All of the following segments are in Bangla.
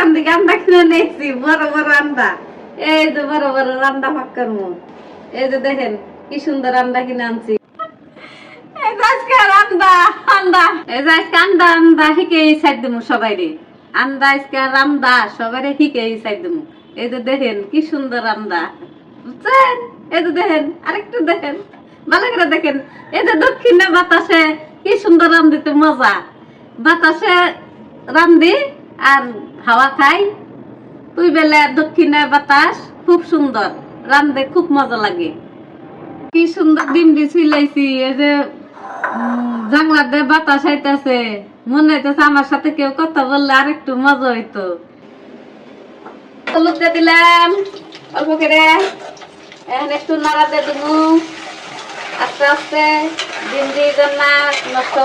দোকান থেকে আন্দা কিনে নিয়েছি, বড় বড় আন্দা। এই যে বড় বড় রান্দা পাক্কার মুখ, এই যে দেখেন কি সুন্দর আন্দা কিনে আনছি। এই যে আজকে রান্দা আন্দা, এই যে আজকে আন্দা আন্দা শিখে সাইড দেবো সবাই রে। আন্দা আজকে রান্দা সবাই শিখে সাইড দেবো। এই যে দেখেন কি সুন্দর আন্দা, বুঝছেন? এই যে দেখেন, আরেকটু দেখেন, ভালো করে দেখেন। এই যে দক্ষিণে বাতাসে কি সুন্দর রান্দিতে মজা, বাতাসে রান্ধি আর হাওয়া খাই। তুই বেলা দক্ষিণে বাতাস খুব সুন্দর রান্ধে, খুব মজা লাগে। কি সুন্দর ডিম ছিলাইছি, এই যে জানলা দিয়ে বাতাস আইতাছে, মনে হইতেছে আমার সাথে কেউ কথা বললে আর একটু মজা হইতো। হলুদ দিয়ে দিলাম অল্প করে, এখন একটু নাড়া দিয়ে দেবো আস্তে আস্তে, ডিম দিয়ে দেন না নষ্ট।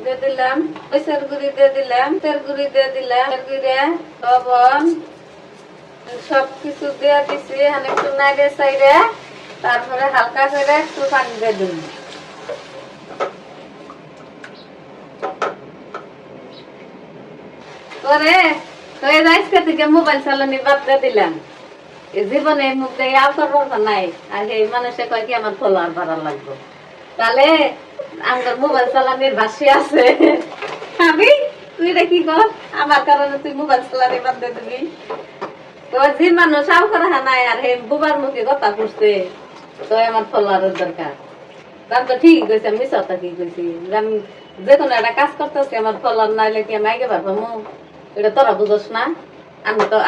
দিয়ে দিলাম পয়সার গুঁড়ি, দিয়ে দিলাম তেল গুঁড়ি, দিয়ে দিলাম লবণ, সবকিছু দিয়ে দিছি। একটু নাড়ে চাইরে তারপরে হালকা করে একটু পানি দিয়ে দিন। পরে তো এই আজকে থেকে মোবাইল চালানি বাদ দিয়ে দিলাম। জীবনে মুখ দিয়ে আউটার কথা নাই। আর এই মানুষে কয় কি আমার ফলোয়ার বাড়া লাগবে, তাহলে আমার মোবাইল চালানির ভাসি আছে। আমি তুই কি কর, আমার কারণে তুই মোবাইল চালানি বাদ দিয়ে দিবি? তো যে মানুষ আউ করা নাই আর হে বুবার মুখে কথা করছে, তো আমার ফলোয়ারের দরকার। আমি তো ঠিকই কইছি, আমি মিশাটা কি কইছি, আমি যে কোনো একটা কাজ করতেছি, আমার ফলোয়ার নাইলে কি আমি আগে ভাববো? এটা তোরা বুঝোস না?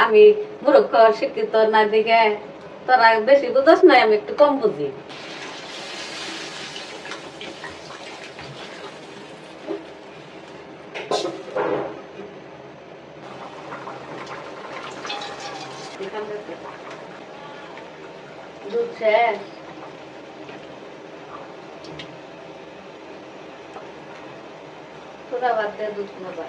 আমি মূর্খ শিক্ষিত না দিকে তোরা বেশি বুঝোস না, আমি একটু কম বুঝি। দুধ শেষ, তোরা বাদ দে দুধ নেবা।